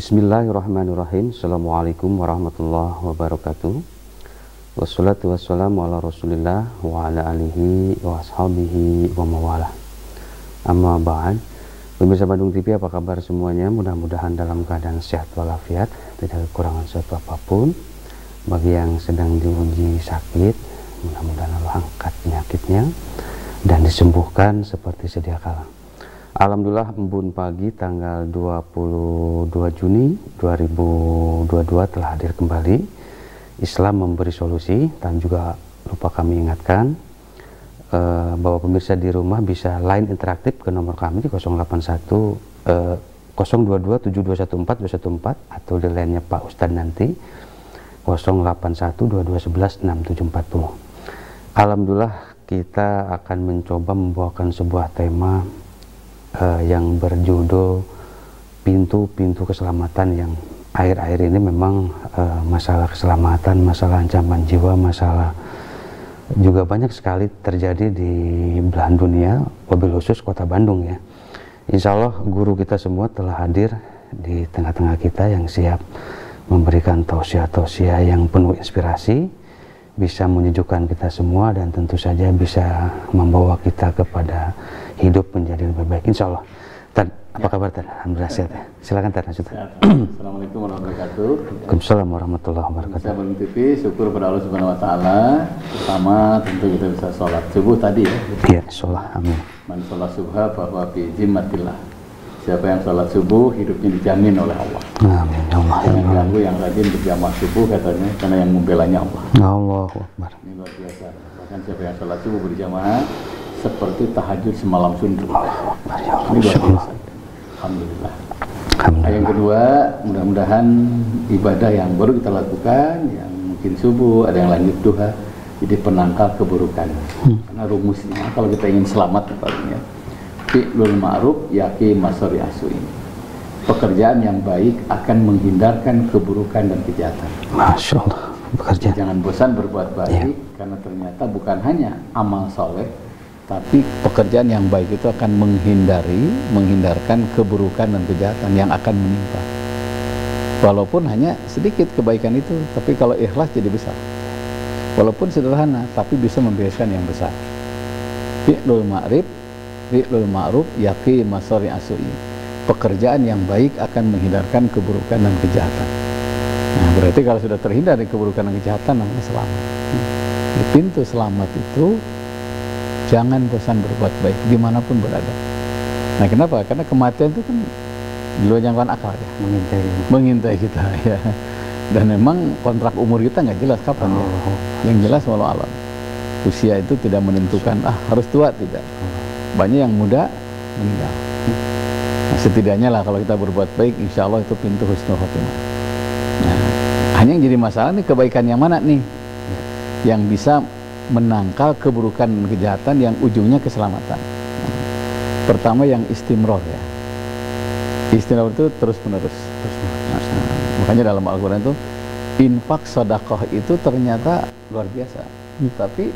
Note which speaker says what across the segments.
Speaker 1: Bismillahirrahmanirrahim. Assalamualaikum warahmatullahi wabarakatuh. Wassalatu wassalamu ala rasulillah wa ala alihi wa ashabihi wa mawalah. Amma ba'd. Pemirsa Bandung TV, apa kabar semuanya? Mudah-mudahan dalam keadaan sehat walafiat, tidak kekurangan suatu apapun. Bagi yang sedang diuji sakit, mudah-mudahan Allah angkat penyakitnya dan disembuhkan seperti sedia kala. Alhamdulillah, embun pagi tanggal 22 Juni 2022 telah hadir kembali. Islam memberi solusi, dan juga lupa kami ingatkan bahwa pemirsa di rumah bisa line interaktif ke nomor kami di 081 022 7214 atau di line-nya Pak Ustadz nanti 081 2211 6740. Alhamdulillah, kita akan mencoba membawakan sebuah tema yang berjudul pintu-pintu keselamatan, yang akhir-akhir ini memang masalah keselamatan, masalah ancaman jiwa, masalah juga banyak sekali terjadi di belahan dunia, wabil khusus kota Bandung ya. Insya Allah guru kita semua telah hadir di tengah-tengah kita yang siap memberikan tausiah-tausiah yang penuh inspirasi, bisa menyejukkan kita semua dan tentu saja bisa membawa kita kepada hidup menjadi lebih baik, insya Allah. Tad, apa kabar Tad? Alhamdulillah sehat ya. Silakan Tad.
Speaker 2: Assalamualaikum warahmatullahi wabarakatuh.
Speaker 1: Waalaikumsalam warahmatullahi wabarakatuh.
Speaker 2: Saya Bandung TV, syukur pada Allah Subhanahu Wa Taala. Pertama tentu kita bisa sholat subuh tadi ya.
Speaker 1: Iya, insyaallah, amin.
Speaker 2: Man sholat subha bahwa fi zimmatillah. Siapa yang sholat subuh hidupnya dijamin oleh Allah.
Speaker 1: Amin ya Allah.
Speaker 2: Jangan ganggu yang rajin berjamaah subuh katanya, karena yang membelanya Allah.
Speaker 1: Allahu Akbar.
Speaker 2: Ini luar biasa. Bahkan siapa yang sholat subuh berjamaah seperti tahajud semalam suntuk. Ini luar biasa. Alhamdulillah. Yang kedua, mudah-mudahan ibadah yang baru kita lakukan, yang mungkin subuh, ada yang lanjut duha, jadi penangkal keburukan. Karena rumusnya kalau kita ingin selamat ya, fi'lul ma'ruf yaqi masari asu'in. Pekerjaan yang baik akan menghindarkan keburukan dan kejahatan.
Speaker 1: Masya Allah. Bekerja.
Speaker 2: Jangan bosan berbuat baik, karena ternyata bukan hanya amal soleh, tapi pekerjaan yang baik itu akan menghindarkan keburukan dan kejahatan yang akan menimpa. Walaupun hanya sedikit kebaikan itu, tapi kalau ikhlas jadi besar. Walaupun sederhana, tapi bisa membiasakan yang besar. Fi'lul ma'ruf yaqi masari asu'i. Pekerjaan yang baik akan menghindarkan keburukan dan kejahatan. Nah, berarti kalau sudah terhindar dari keburukan dan kejahatan, namanya selamat. Di pintu selamat itu jangan bosan berbuat baik dimanapun berada. Nah, kenapa? Karena kematian itu kan di luar jangkauan akal ya, mengintai kita ya. Dan memang kontrak umur kita nggak jelas kapan ya. Yang jelas walau alam, usia itu tidak menentukan harus tua, tidak. Banyak yang muda meninggal. Nah, setidaknya lah kalau kita berbuat baik, insya Allah itu pintu husnul khotimah. Nah, hanya yang jadi masalah nih, kebaikan yang mana nih yang bisa menangkal keburukan dan kejahatan yang ujungnya keselamatan. Nah, pertama yang istimror ya. Istimror itu terus menerus. Nah, makanya dalam Al-Quran itu infak sedekah itu ternyata luar biasa. Tapi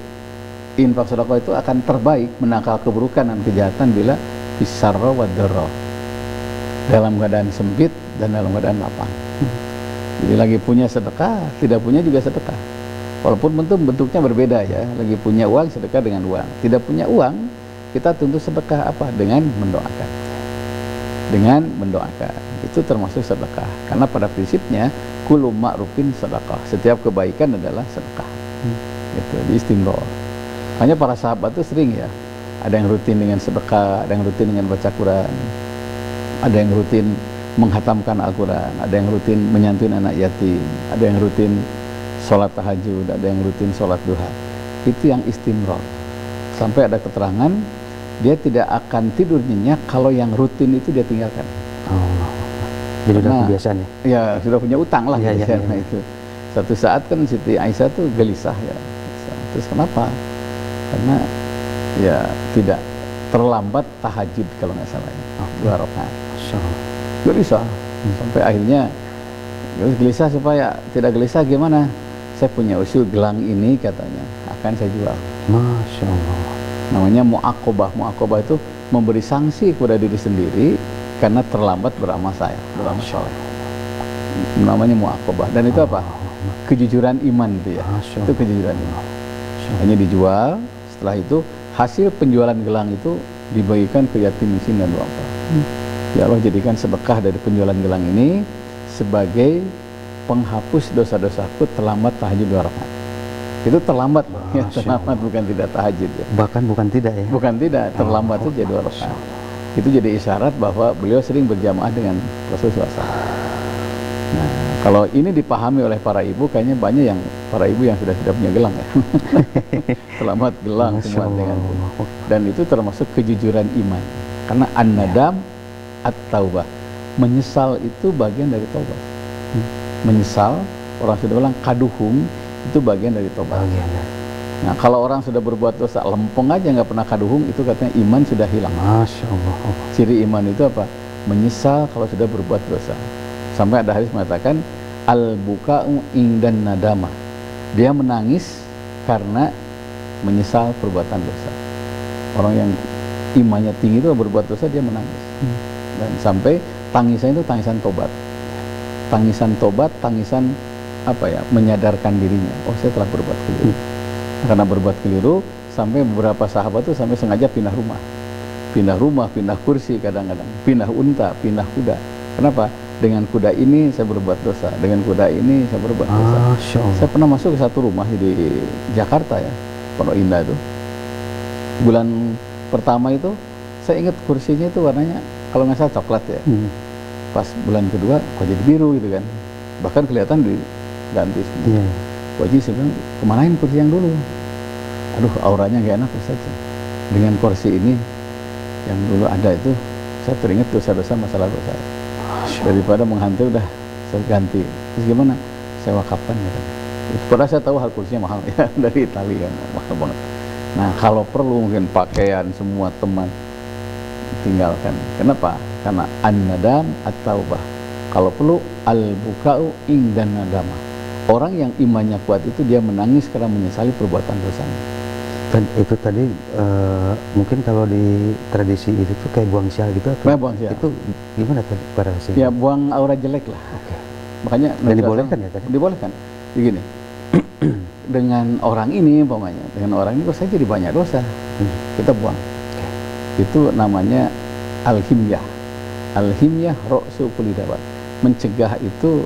Speaker 2: infak sedekah itu akan terbaik menangkal keburukan dan kejahatan bila bisarra wa dharra, dalam keadaan sempit dan dalam keadaan lapang. Jadi lagi punya sedekah, tidak punya juga sedekah. Walaupun bentuknya berbeda ya, lagi punya uang sedekah dengan uang, tidak punya uang kita tuntut sedekah apa? Dengan mendoakan. Dengan mendoakan, itu termasuk sedekah. Karena pada prinsipnya kullu ma'rufin sedekah, setiap kebaikan adalah sedekah. Itu di istimror. Hanya para sahabat itu sering ya, ada yang rutin dengan sedekah, ada yang rutin dengan baca Quran, ada yang rutin menghatamkan Al-Quran, ada yang rutin menyantuni anak yatim, ada yang rutin sholat tahajud, ada yang rutin sholat duha. Itu yang istimror. Sampai ada keterangan dia tidak akan tidur nyenyak kalau yang rutin itu dia tinggalkan.
Speaker 1: Jadi udah kebiasaan ya? Ya,
Speaker 2: sudah punya utang lah. Nah, itu satu saat kan Siti Aisyah tuh gelisah ya. Terus kenapa? Karena ya tidak terlambat tahajud kalau nggak salah ya. 2 rakaat. Gelisah. Sampai akhirnya gelisah, supaya tidak gelisah gimana? Saya punya usul gelang ini katanya akan saya jual.
Speaker 1: Masya Allah.
Speaker 2: Namanya mu'aqobah. Mu'aqobah itu memberi sanksi kepada diri sendiri karena terlambat beramal saya, beramal soleh. namanya muaqabah. Dan itu apa? Kejujuran iman itu ya. Itu kejujuran iman. Hanya dijual, setelah itu hasil penjualan gelang itu dibagikan ke yatim miskin dan duafa. Ya Allah, jadikan sedekah dari penjualan gelang ini sebagai penghapus dosa-dosaku terlambat tahajud 2 rakaat. Itu terlambat loh, ya, terlambat bukan tidak tahajud ya.
Speaker 1: Bahkan bukan tidak ya.
Speaker 2: Bukan tidak, terlambat itu jadi 2 rakaat. Itu jadi isyarat bahwa beliau sering berjamaah dengan Rasulullah SAW. Nah, kalau ini dipahami oleh para ibu, kayaknya banyak yang para ibu yang sudah punya gelang ya. Selamat gelang semua dengan. Dan itu termasuk kejujuran iman. Karena an-nadam at-taubah. Menyesal itu bagian dari taubat. Menyesal, orang sudah bilang kaduhung, itu bagian dari taubat. Nah, kalau orang sudah berbuat dosa lempeng aja nggak pernah kaduhung, itu katanya iman sudah hilang.
Speaker 1: Masya Allah.
Speaker 2: Ciri iman itu apa? Menyesal kalau sudah berbuat dosa. Sampai ada hadis mengatakan al-buka'u indan nadama. Dia menangis karena menyesal perbuatan dosa. Orang yang imannya tinggi itu berbuat dosa dia menangis. Dan sampai tangisan itu tangisan tobat. Tangisan tobat, tangisan apa ya? Menyadarkan dirinya. Oh, saya telah berbuat keliru. Karena berbuat keliru, sampai beberapa sahabat itu sampai sengaja pindah rumah. Pindah rumah, pindah kursi kadang-kadang, pindah unta, pindah kuda. Kenapa? Dengan kuda ini saya berbuat dosa, dengan kuda ini saya berbuat dosa. Saya pernah masuk ke satu rumah di Jakarta ya, Pondok Indah itu. Bulan pertama itu, saya ingat kursinya itu warnanya, kalau nggak salah coklat ya. Pas bulan kedua, kok jadi biru gitu kan. Bahkan kelihatan diganti semua. Wajib saya bilang, kemanain kursi yang dulu? Aduh, auranya nggak enak Ustaz. Dengan kursi ini, yang dulu ada itu, saya teringat dosa-dosa masa lalu saya. Daripada menghantu udah saya ganti. Terus gimana? Saya wakafkan ya. Padahal saya tahu hal kursinya mahal ya, dari Italia kan, mahal banget. Nah, kalau perlu mungkin pakaian semua teman tinggalkan. Kenapa? Karena an-nadam at-taubah. Kalau perlu al-buka'u indan nadama. Orang yang imannya kuat itu dia menangis karena menyesali perbuatan dosanya.
Speaker 1: Dan itu tadi mungkin kalau di tradisi itu tuh kayak buang sial gitu atau
Speaker 2: buang sial.
Speaker 1: Itu gimana tadi pada hasilnya?
Speaker 2: Ya buang aura jelek lah. Makanya
Speaker 1: dan dibolehkan ya tadi?
Speaker 2: Dibolehkan. Begini, dengan orang ini umpamanya, dengan orang ini kok saya jadi banyak dosa. Kita buang. Itu namanya al-himyah. Al-himyah ra'su kulli dawa. Mencegah itu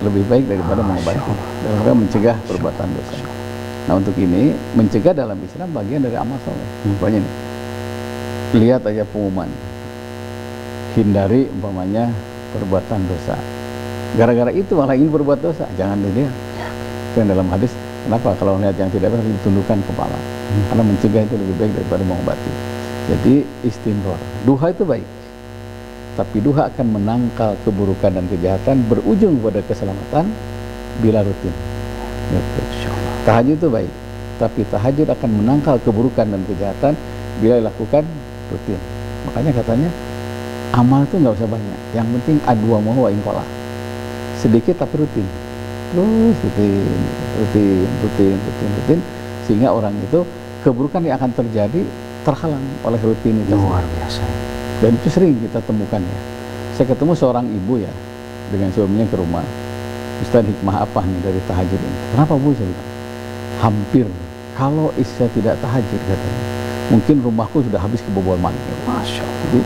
Speaker 2: lebih baik daripada mengobati, daripada mencegah perbuatan dosa. Nah, untuk ini mencegah dalam Islam bagian dari amal soleh. Banyak nih. Lihat aja pengumuman. Hindari umpamanya perbuatan dosa. Gara-gara itu malah ingin berbuat dosa, jangan dilihat. Itu yang dalam hadis. Kenapa? Kalau melihat yang tidak benar ditundukkan kepala. Karena mencegah itu lebih baik daripada mengobati. Jadi istimror. Duha itu baik. Tapi duha akan menangkal keburukan dan kejahatan, berujung pada keselamatan bila rutin. Tahajud itu baik, tapi tahajud akan menangkal keburukan dan kejahatan bila dilakukan rutin. Makanya katanya amal itu nggak usah banyak, yang penting adwa wa inqala. Sedikit tapi rutin, terus rutin, sehingga orang itu keburukan yang akan terjadi terhalang oleh rutinitas.
Speaker 1: Luar biasa.
Speaker 2: Dan itu sering kita temukan ya. Saya ketemu seorang ibu ya, dengan suaminya ke rumah. Ustaz, hikmah apa nih dari tahajud ini? Kenapa Bu? Saya bilang, hampir kalau saya tidak tahajud katanya, mungkin rumahku sudah habis kebobol maling. Masya Allah. Jadi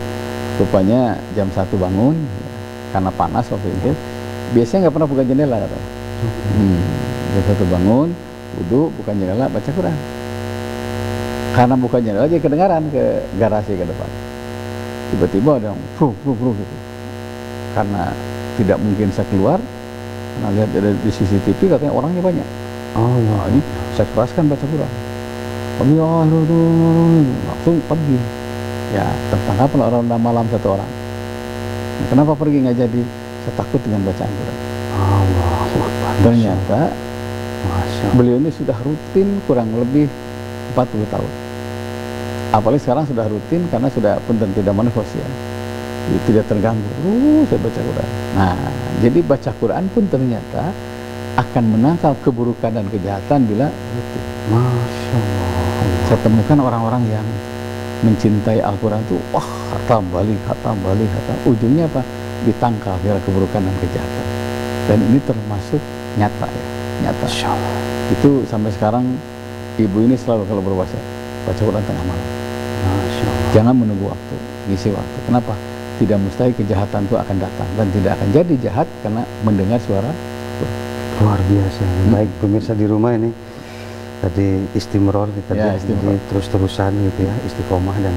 Speaker 2: rupanya jam 1 bangun ya, karena panas waktu itu. Biasanya nggak pernah buka jendela katanya. Jam 1 bangun, wudu, buka jendela, baca Quran. Karena buka jendela jadi kedengaran ke garasi ke depan. Tiba-tiba ada yang gitu. Karena tidak mungkin saya keluar, karena lihat ada di CCTV katanya orangnya banyak. Nah, ini saya keraskan baca Quran. Langsung pergi. Ya, tertangkaplah orang malam 1 orang. Nah, kenapa pergi nggak jadi? Saya takut dengan bacaan Quran. Ternyata beliau ini sudah rutin kurang lebih 40 tahun. Apalagi sekarang sudah rutin karena sudah punten tidak menekos ya. Tidak terganggu. Saya baca Quran. Nah, jadi baca Quran pun ternyata akan menangkal keburukan dan kejahatan bila rutin.
Speaker 1: Masya Allah.
Speaker 2: Saya temukan orang-orang yang mencintai Al-Quran itu, wah, khatam balik. Ujungnya apa? Ditangkal bila keburukan dan kejahatan. Dan ini termasuk nyata ya, nyata. Itu sampai sekarang ibu ini selalu kalau berpuasa baca Quran tengah malam. Jangan menunggu waktu, ngisi waktu. Kenapa? Tidak mustahil kejahatan itu akan datang dan tidak akan jadi jahat karena mendengar suara
Speaker 1: luar biasa. Baik pemirsa di rumah ini tadi istimror kita ya, jadi terus-terusan gitu ya, istiqomah, dan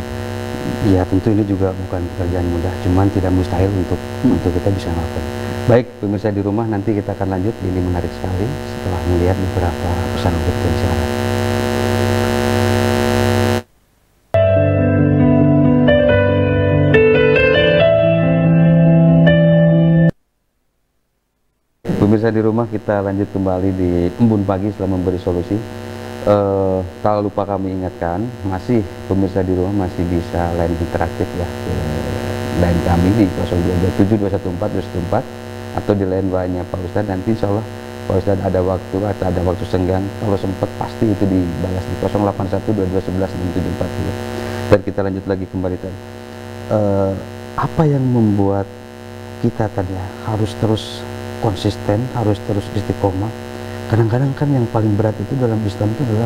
Speaker 1: ya tentu ini juga bukan pekerjaan mudah, cuman tidak mustahil untuk kita bisa melakukan. Baik pemirsa di rumah, nanti kita akan lanjut, ini menarik sekali setelah melihat beberapa pesan berikut ini. Silakan. Pemirsa di rumah, kita lanjut kembali di Embun Pagi setelah memberi solusi. Kalau lupa kami ingatkan, masih pemirsa di rumah masih bisa line interaktif ya, line kami di 0227214214 atau di line WA-nya Pak Ustadz. Nanti insya Allah Pak Ustadz ada waktu atau ada waktu senggang, kalau sempat pasti itu dibalas di 0812211674. Dan kita lanjut lagi kembali tadi, apa yang membuat kita tadi ya harus terus konsisten, harus terus istiqomah? Kadang-kadang kan yang paling berat itu dalam Islam itu adalah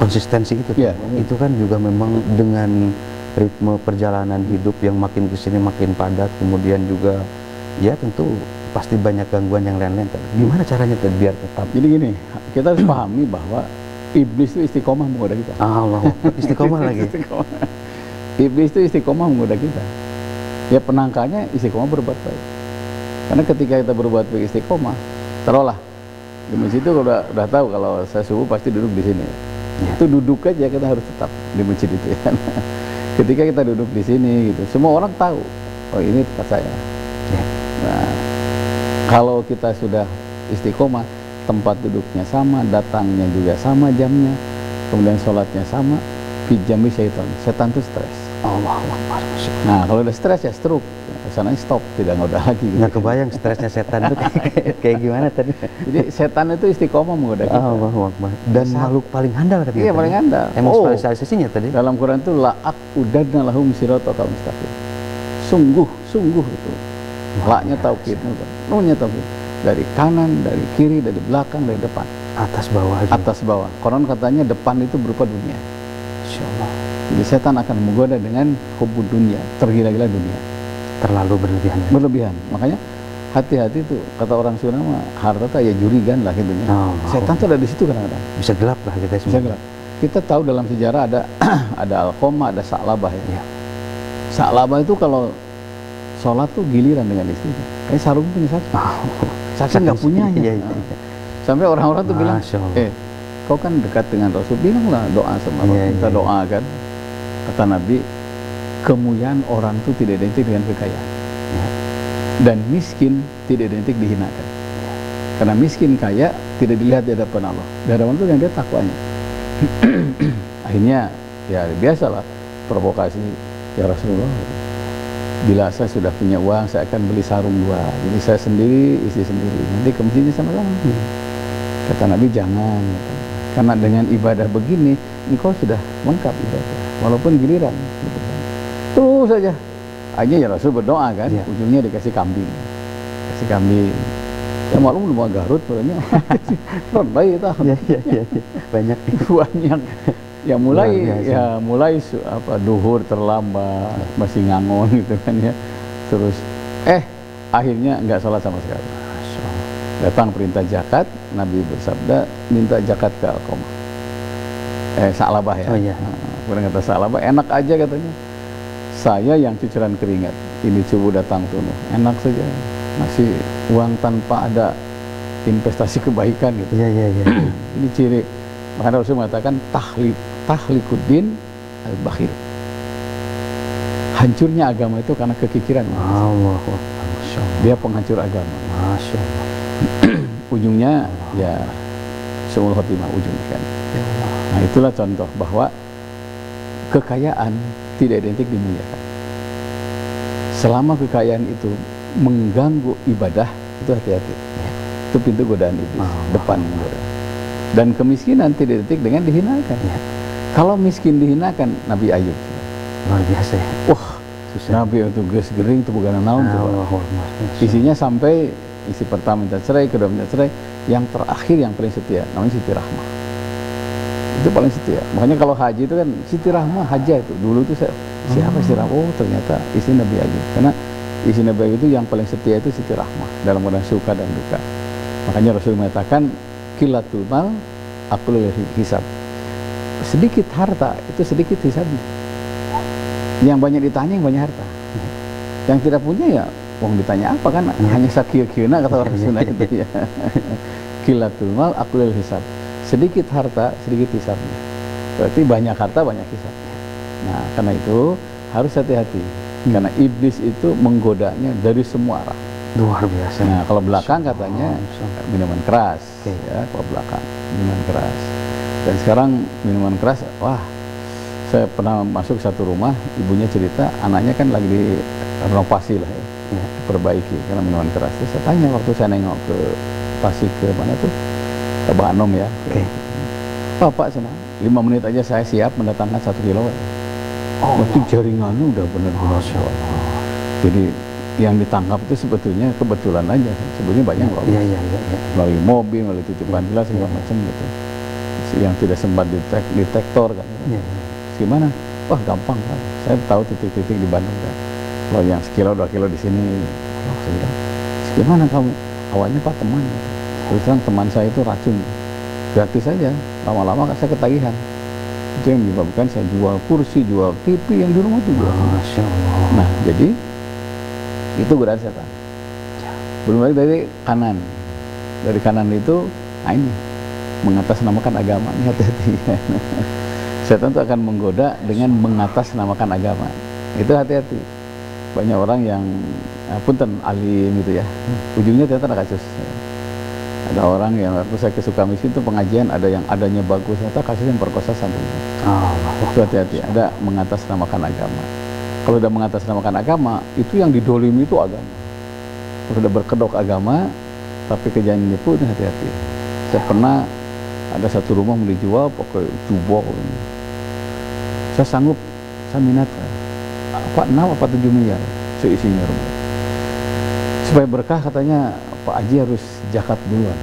Speaker 1: konsistensi itu. Itu kan juga memang dengan ritme perjalanan hidup yang makin kesini makin padat, kemudian juga ya tentu pasti banyak gangguan yang lain-lain. Gimana caranya biar tetap?
Speaker 2: Jadi gini, kita harus pahami bahwa iblis itu istiqomah menggoda kita.
Speaker 1: Allah, istiqomah lagi.
Speaker 2: Iblis itu istiqomah menggoda kita. Ya penangkalnya istiqomah berbuat baik. Karena ketika kita berbuat baik istiqomah, taruhlah di masjid itu udah tahu kalau saya subuh pasti duduk di sini. Itu duduk aja kita harus tetap di masjid itu ya. Ketika kita duduk di sini gitu, semua orang tahu, oh ini tempat saya. Nah, kalau kita sudah istiqomah, tempat duduknya sama, datangnya juga sama jamnya, kemudian sholatnya sama, fijami setan itu stres.
Speaker 1: Allah.
Speaker 2: Nah kalau udah stres ya stroke, kesananya stop, tidak ngoda lagi.
Speaker 1: Nggak kebayang stresnya setan itu kayak gimana tadi.
Speaker 2: Jadi setan itu istiqomah menggoda kita.
Speaker 1: Dan makhluk paling handal katanya.
Speaker 2: Iya, paling handal.
Speaker 1: Emang spesialisasinya tadi.
Speaker 2: Dalam Quran itu la'aqudanna lahum siratal mustaqim. Sungguh itu. La-nya taukid, nun-nya taukid. Dari kanan, dari kiri, dari belakang, dari depan.
Speaker 1: Atas bawah.
Speaker 2: Atas bawah. Quran katanya depan itu berupa dunia.
Speaker 1: Insyaallah.
Speaker 2: Jadi setan akan menggoda dengan hubud dunia, tergila-gila dunia.
Speaker 1: Terlalu berlebihan.
Speaker 2: Berlebihan. Makanya hati-hati tuh, kata orang Sunda mah harta ya jurigan lah gitu. Setan tuh ada di situ kadang-kadang.
Speaker 1: Bisa gelap lah kita semua.
Speaker 2: Bisa gelap. Kita tahu dalam sejarah ada ada Alqamah, ada Sa'labah ya. Sa'labah itu kalau sholat tuh giliran dengan istrinya. Kayak sarung punya satu. Saking nggak punyanya. Sampai orang-orang tuh bilang, kau kan dekat dengan Rasul, bilanglah doa sama Rasul, kita doa kan. Kata Nabi, kemuliaan orang itu tidak identik dengan kekayaan, dan miskin tidak identik dihinakan. Karena miskin kaya tidak dilihat di hadapan Allah. Di hadapan itu yang dia takwanya. Akhirnya ya biasalah provokasi, ya Rasulullah, bila saya sudah punya uang saya akan beli sarung 2. Jadi saya sendiri, istri sendiri, nanti ke masjidnya sama-sama. Kata Nabi jangan, karena dengan ibadah begini engkau sudah lengkap ibadah, walaupun giliran. Terus saja. Akhirnya ya Rasul berdoa kan, ujungnya dikasih kambing. Kasih kambing. Ya maklum mau Garut pokoknya. Baik itu.
Speaker 1: Banyak.
Speaker 2: Ya mulai duhur terlambat, masih ngangon gitu kan ya. Terus akhirnya enggak salat sama sekali. Datang perintah zakat, Nabi bersabda minta zakat ke Alqamah. Sa'labah ya. Kemudian kata Sa'labah, enak aja katanya. Saya yang cucuran keringat, ini subuh datang tunuh, enak saja, masih uang tanpa ada investasi kebaikan gitu. Ini ciri, makanya Rasul mengatakan tahlikuddin al-bakhil. Hancurnya agama itu karena kekikiran. Dia penghancur agama.
Speaker 1: Masya Allah.
Speaker 2: Ujungnya ya su'ul khotimah ujungnya kan. Nah itulah contoh bahwa kekayaan tidak identik dimuliakan. Selama kekayaan itu mengganggu ibadah, itu hati-hati. Itu pintu godaan iblis, depan menggoda. Dan kemiskinan tidak identik dengan dihinakan. Kalau miskin dihinakan, Nabi Ayub.
Speaker 1: Luar biasa ya.
Speaker 2: Wah, Nabi itu ges gering itu bukan naon tuh. Isinya sampai istri pertama minta cerai, kedua minta cerai, yang terakhir yang paling setia namanya Siti Rahmah. Itu paling setia. Makanya kalau haji itu kan Siti Rahmah Haja itu. Dulu itu siapa Siti Rahmah? Oh, ternyata istri Nabi Haji. Karena istri Nabi Haji itu yang paling setia itu Siti Rahmah dalam keadaan suka dan duka. Makanya Rasul mengatakan qillatul mal aqallul hisab. Sedikit harta itu sedikit hisabnya. Yang banyak ditanya yang banyak harta. Yang tidak punya ya wong ditanya apa kan hanya sakieu-kieuna kata orang Sunda itu ya. Qillatul mal aqallul hisab. Sedikit harta sedikit hisabnya. Berarti banyak harta banyak hisabnya. Nah, karena itu harus hati-hati. Karena iblis itu menggodanya dari semua arah.
Speaker 1: Luar biasa.
Speaker 2: Nah, kalau belakang katanya minuman keras, ya, kalau belakang minuman keras. Dan sekarang minuman keras, wah, saya pernah masuk satu rumah, ibunya cerita, anaknya kan lagi direnovasi lah ya, diperbaiki karena minuman keras. Terus saya tanya waktu saya nengok ke Tasik ke mana tuh, ke Bang Anom ya. Pak, sana 5 menit aja saya siap mendatangkan 1 kilo. Berarti jaringannya udah benar-benar. Jadi yang ditangkap itu sebetulnya kebetulan aja, sebetulnya banyak loh. Iya. Melalui mobil, melalui titipan gelas segala macam gitu. Yang tidak sempat detektor kan. Gimana? Wah, gampang kan. Saya tahu titik-titik di Bandung kan. Kalau yang sekilo 2 kilo di sini, saya bilang, gimana kamu? Awalnya Pak teman. Terus terang teman saya itu racun. Gratis saja. Lama-lama saya ketagihan. Itu yang menyebabkan saya jual kursi, jual TV yang di rumah itu jual.
Speaker 1: Masya Allah.
Speaker 2: Nah, jadi itu godaan setan. Belum lagi dari kanan. Dari kanan itu, nah ini mengatasnamakan agama. Ini hati-hati. Setan itu akan menggoda dengan mengatasnamakan agama. Itu hati-hati. Banyak orang yang punten alim gitu ya. Ujungnya ternyata ada kasus. Ada orang yang waktu saya ke Sukamiskin itu pengajian ada yang adanya bagus, ternyata kasusnya perkosa santrinya. Itu hati-hati. Ada mengatasnamakan agama. Kalau udah mengatasnamakan agama, itu yang didolimi itu agama. Kalau udah berkedok agama, tapi kejadian nipu itu hati-hati. Saya pernah ada satu rumah mau dijual pakai jubok. Saya sanggup, saya minat. Apa 6 apa 7 miliar seisinya rumah. Supaya berkah katanya Pak Haji harus zakat duluan.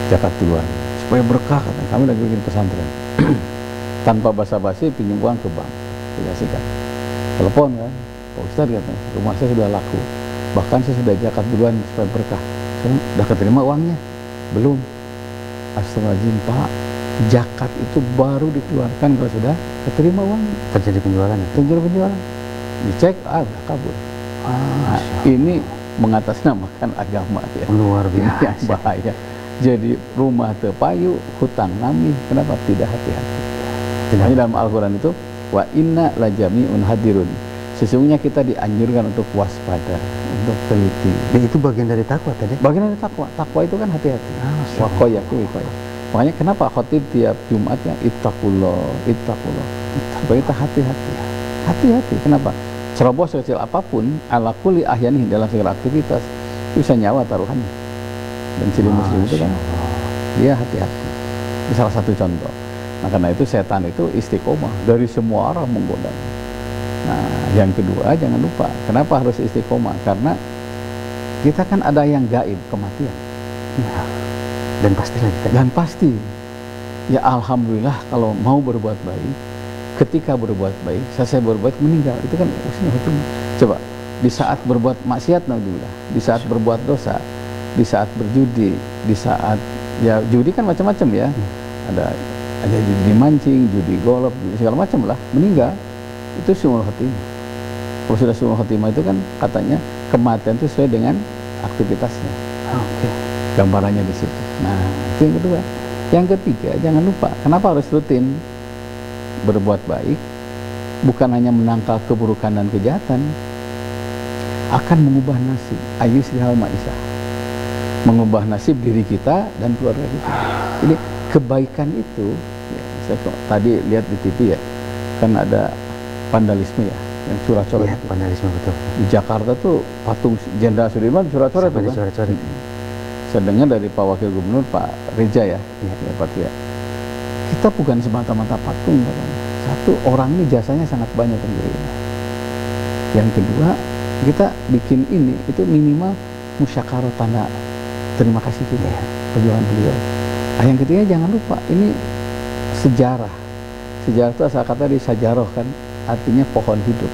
Speaker 2: Zakat duluan. Supaya berkah katanya. Kami lagi bikin pesantren. Tanpa basa-basi pinjam uang ke bank. Dikasihkan. Telepon kan. Pak Ustadz katanya, rumah saya sudah laku. Bahkan saya sudah zakat duluan supaya berkah. Saya udah keterima uangnya? Belum. Astagfirullahaladzim Pak. Zakat itu baru dikeluarkan kalau sudah keterima uangnya.
Speaker 1: Terjadi penjualan ya?
Speaker 2: Terjadi penjualan. Dicek, udah kabur. Nah, ini mengatasnamakan agama ya.
Speaker 1: Luar biasa.
Speaker 2: Ini yang bahaya. Jadi rumah terpayu, hutang nami. Kenapa? Tidak hati-hati. Makanya dalam Al-Quran itu, wa inna lajami'un hadirun. Sesungguhnya kita dianjurkan untuk waspada, untuk teliti.
Speaker 1: Dan itu bagian dari takwa tadi?
Speaker 2: Bagian dari takwa. Takwa itu kan hati-hati. Wakoyaku wikoya. Makanya kenapa khotib tiap Jumatnya ittaqullah. Supaya kita hati-hati. Hati-hati. Kenapa? Cerobos sekecil apapun, ala kulli ahyani dalam segala aktivitas, itu bisa nyawa taruhannya. Dan ciri muslim itu kan, dia hati-hati. Itu salah satu contoh. Nah, karena itu setan itu istiqomah dari semua arah menggoda. Nah, yang kedua jangan lupa, kenapa harus istiqomah? Karena kita kan ada yang gaib, kematian.
Speaker 1: Nah, dan pasti lagi.
Speaker 2: Dan pasti. Ya alhamdulillah kalau mau berbuat baik, ketika berbuat baik, selesai berbuat meninggal, itu kan usianya hukumnya. Coba di saat berbuat maksiat, naudzubillah, di saat berbuat dosa, di saat berjudi, di saat ya judi kan macam-macam ya. Ada judi mancing, judi golf, judi segala macam lah, meninggal itu su'ul khotimah. Kalau sudah su'ul khotimah itu kan katanya kematian itu sesuai dengan aktivitasnya. Gambarannya di situ. Nah, itu yang kedua. Yang ketiga, jangan lupa, kenapa harus rutin berbuat baik? Bukan hanya menangkal keburukan dan kejahatan, akan mengubah nasib. Ayyusrihal ma'isah. Mengubah nasib diri kita dan keluarga kita. Jadi kebaikan itu, ya, saya tadi lihat di TV ya, kan ada vandalisme ya, yang coret-coret.
Speaker 1: Iya, vandalisme betul.
Speaker 2: Di Jakarta tuh patung Jenderal Sudirman coret-coret tuh kan. Saya dengar dari Pak Wakil Gubernur Pak Reja ya, Pak Tia. Kita bukan semata-mata patung katanya. Satu, orang ini jasanya sangat banyak tentunya. Yang kedua, kita bikin ini itu minimal musyakarah, tanda terima kasih kita perjuangan beliau. Nah, yang ketiga jangan lupa ini sejarah. Sejarah itu asal kata di sajaroh kan, artinya pohon hidup.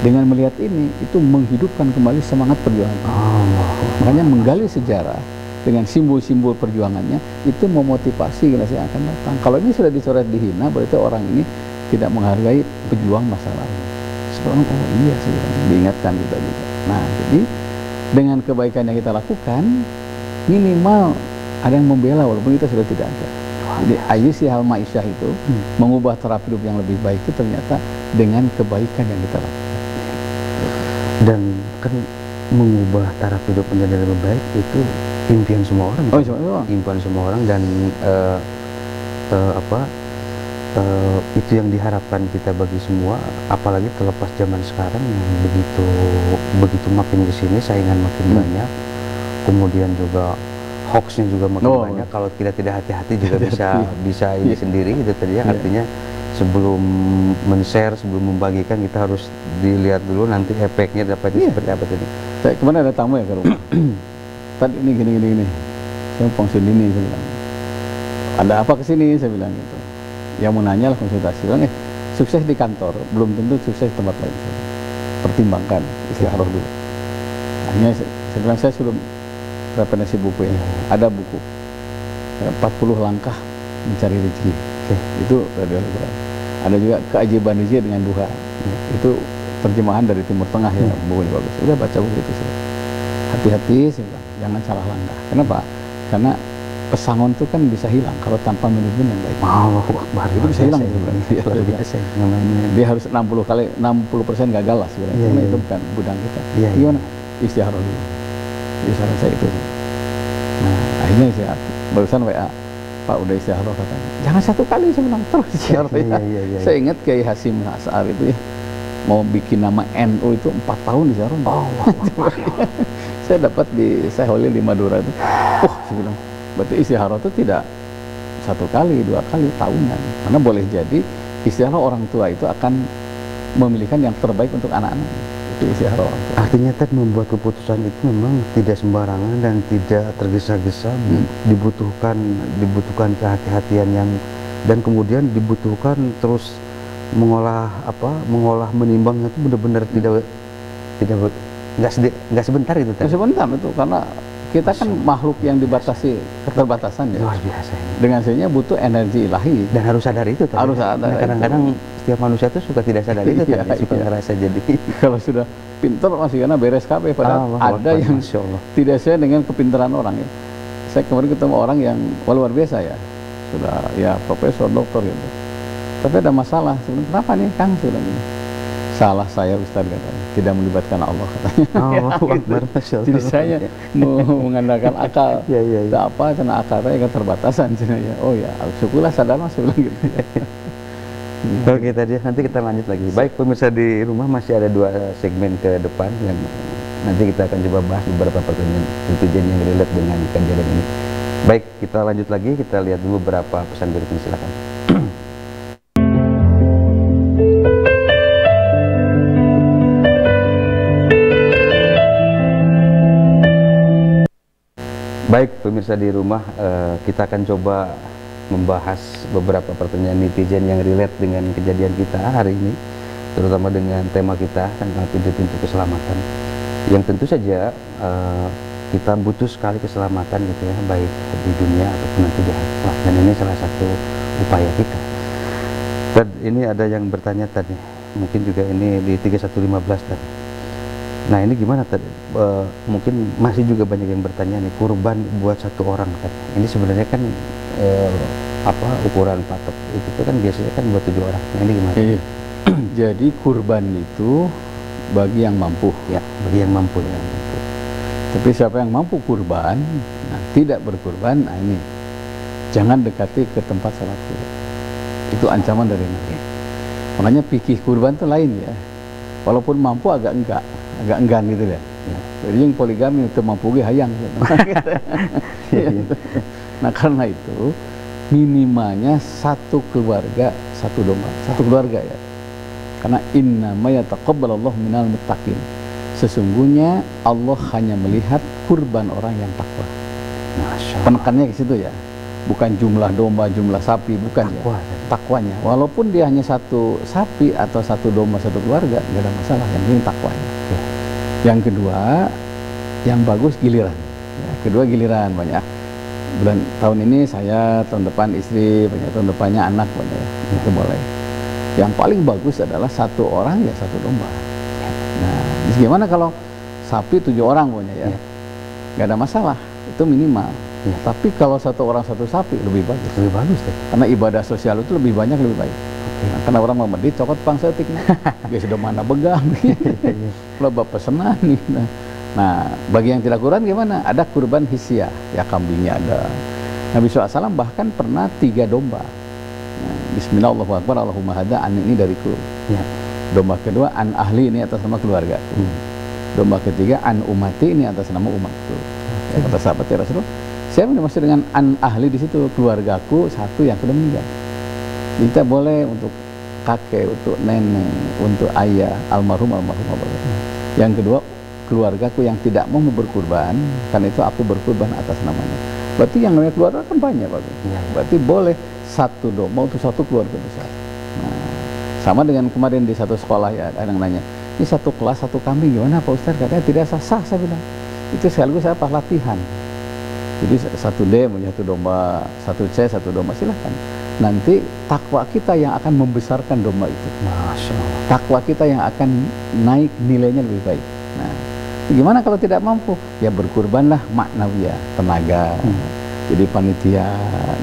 Speaker 2: Dengan melihat ini itu menghidupkan kembali semangat perjuangan. Makanya menggali sejarah dengan simbol-simbol perjuangannya itu memotivasi generasi yang akan datang. Kalau ini sudah dicoret dihina, berarti orang ini tidak menghargai pejuang masa lalu. Sekarang oh iya sih, diingatkan kita juga. Nah, jadi dengan kebaikan yang kita lakukan, minimal ada yang membela walaupun kita sudah tidak ada. Jadi ayusi hal ma'isyah itu mengubah taraf hidup yang lebih baik itu ternyata dengan kebaikan yang kita lakukan.
Speaker 1: Dan kan mengubah taraf hidup menjadi lebih baik itu impian semua orang.
Speaker 2: Oh, semua.
Speaker 1: Impian semua orang dan itu yang diharapkan kita bagi semua, apalagi terlepas zaman sekarang yang begitu makin kesini saingan makin banyak, kemudian juga hoaxnya juga makin banyak. Kalau tidak hati-hati juga bisa ini sendiri itu tadi ya. Artinya sebelum men-share, sebelum membagikan kita harus dilihat dulu nanti efeknya dapatnya seperti apa tadi.
Speaker 2: Kemarin ada tamu ya ke rumah. Tadi ini gini. Saya pensiun ini, saya bilang. Ada apa kesini? Saya bilang gitu. Yang mau nanya lah konsultasi. Bilang, sukses di kantor, belum tentu sukses di tempat lain. Pertimbangkan, istiqoroh dulu. Hanya saya bilang saya sudah referensi buku ya. Ada buku 40 langkah mencari rezeki. Itu dari Al-Quran. Ada juga keajaiban rezeki dengan duha. Itu terjemahan dari Timur Tengah ya, bukunya bagus. Udah baca buku itu sih. Hati-hati sih, jangan salah langkah. Kenapa? Karena pesangon itu kan bisa hilang kalau tanpa manajemen yang baik. Itu bisa hilang sebenarnya. Luar biasa. Dia harus 60% gagal lah sebenarnya. Karena itu bukan gudang kita. Gimana? Istiharah dulu. Saran saya itu. Nah, akhirnya saya barusan WA, Pak udah istiharah katanya. Jangan satu kali saya bilang terus istiharah ya. Saya ingat Kiai Hasim As'ar itu ya, mau bikin nama NU itu 4 tahun istiharah. Saya dapat di Syekh di Madura itu. Saya bilang, berarti istiharah itu tidak satu kali, 2 kali, tahunan. Karena boleh jadi istiharah orang tua itu akan memilihkan yang terbaik untuk anak-anak. Itu istiharah orang tua.
Speaker 1: Artinya tadi membuat keputusan itu memang tidak sembarangan dan tidak tergesa-gesa, dibutuhkan kehati-hatian yang dan kemudian dibutuhkan terus mengolah menimbangnya itu benar-benar nggak sebentar itu tadi.
Speaker 2: Sebentar itu karena kita kan makhluk yang dibatasi keterbatasan ya.
Speaker 1: Luar biasa ini.
Speaker 2: Dengan sehingga butuh energi ilahi
Speaker 1: dan harus sadar itu tadi.
Speaker 2: Harus sadar.
Speaker 1: Nah, kadang-kadang setiap manusia itu suka tidak sadar itu tadi, suka ngerasa jadi
Speaker 2: kalau sudah pintar masih karena beres KB padahal ada yang tidak sesuai dengan kepintaran orang ya. Saya kemarin ketemu orang yang luar biasa ya. Sudah ya profesor, doktor gitu. Tapi ada masalah. Sebenarnya kenapa nih Kang sudah ini? Salah saya Ustaz katanya, tidak melibatkan Allah katanya. Jadi saya mau mengandalkan akal. Tak apa karena akalnya keterbatasan ya. Oh ya, syukurlah sadar Mas bilang gitu.
Speaker 1: Oke tadi nanti kita lanjut lagi. Baik pemirsa di rumah masih ada 2 segmen ke depan yang nanti kita akan coba bahas beberapa pertanyaan yang relate dengan kejadian ini. Baik, kita lanjut lagi, kita lihat dulu beberapa pesan berikut ini, silakan. Baik pemirsa di rumah, kita akan coba membahas beberapa pertanyaan netizen yang relate dengan kejadian kita hari ini, terutama dengan tema kita tentang pintu-pintu keselamatan yang tentu saja kita butuh sekali keselamatan gitu ya, baik di dunia ataupun nanti di akhirat, dan ini salah satu upaya kita. Dan ini ada yang bertanya tadi, mungkin juga ini di 3115 tadi. Nah ini gimana tadi? Mungkin masih juga banyak yang bertanya nih, kurban buat 1 orang tadi. Ini sebenarnya kan ukuran patok itu kan biasanya kan buat 7 orang. Nah ini gimana?
Speaker 2: Jadi kurban itu bagi yang mampu.
Speaker 1: Ya, bagi yang mampu ya.
Speaker 2: Tapi siapa yang mampu kurban, nah, tidak berkurban, nah ini jangan dekati ke tempat salat. Itu ancaman dari Nabi. Makanya fikih kurban itu lain ya. Walaupun mampu agak enggan gitu ya. Jadi yang poligami itu mampu hayang gitu. Nah karena itu minimalnya 1 keluarga 1 domba, 1 keluarga ya. Karena innama yataqabbalallahu minal muttaqin. Sesungguhnya Allah hanya melihat kurban orang yang takwa. Penekannya ke situ ya, bukan jumlah domba, jumlah sapi, bukan
Speaker 1: Takwa,
Speaker 2: ya, takwanya. Walaupun dia hanya satu sapi atau satu domba satu keluarga, nggak ada masalah. Yang penting takwanya. Yang kedua, yang bagus giliran. Ya, kedua giliran banyak. Bulan tahun ini saya, tahun depan istri, banyak tahun depannya anak banyak ya. Itu boleh. Yang paling bagus adalah satu orang ya satu domba. Nah, gimana kalau sapi 7 orang punya ya? Nggak ada masalah, itu minimal. Tapi kalau satu orang satu sapi lebih bagus.
Speaker 1: Lebih bagus deh.
Speaker 2: Karena ibadah sosial itu lebih banyak lebih baik. Nah, karena orang mau medit cokot pang setik. Dia sudah mana begang. Kalau bapak senang nih. Nah, bagi yang tidak kurban gimana? Ada kurban hisyah, ya kambingnya ada. Nabi SAW bahkan pernah 3 domba. Nah, Bismillahirrahmanirrahim, Allahumma hada, an ini dariku. Ya. Domba kedua, an ahli, ini atas nama keluargaku. Domba ketiga, an umati, ini atas nama umatku. Ya, kata sahabat ya Rasulullah, siapa yang dimaksud dengan an ahli di situ? Keluargaku satu yang sudah meninggal. Kita boleh untuk kakek, untuk nenek, untuk ayah, almarhum boleh. Yang kedua, keluargaku yang tidak mau berkurban, karena itu aku berkurban atas namanya. Berarti yang namanya keluarga kan banyak, Pak. Berarti boleh satu domba untuk satu keluarga besar. Nah, sama dengan kemarin di satu sekolah ya, ada yang nanya, ini satu kelas satu kambing gimana Pak Ustadz? Katanya tidak sah, saya bilang. Itu sekaligus saya pas latihan. Jadi satu D punya satu domba, satu C satu domba, silahkan. Nanti takwa kita yang akan membesarkan domba itu.
Speaker 1: Masya Allah.
Speaker 2: Takwa kita yang akan naik nilainya lebih baik. Nah, gimana kalau tidak mampu? Ya berkurbanlah maknawiyah, tenaga. Jadi panitia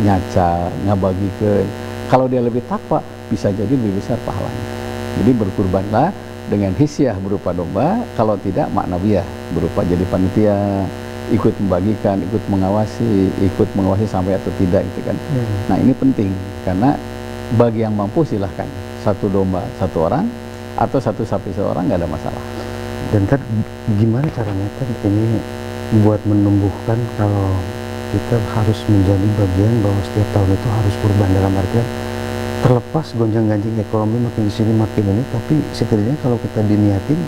Speaker 2: nyacar, ngabagikan. Kalau dia lebih takwa, bisa jadi lebih besar pahalanya. Jadi berkurbanlah dengan hisyah berupa domba, kalau tidak maknawiyah berupa jadi panitia, ikut membagikan, ikut mengawasi sampai atau tidak gitu kan. Nah, ini penting karena bagi yang mampu silahkan satu domba satu orang atau satu sapi seorang, nggak ada masalah.
Speaker 1: Dan gimana caranya ini buat menumbuhkan kalau kita harus menjadi bagian bahwa setiap tahun itu harus kurban, dalam artian terlepas gonjang-ganjing ekonomi makin di sini makin ini, tapi setidaknya kalau kita diniatin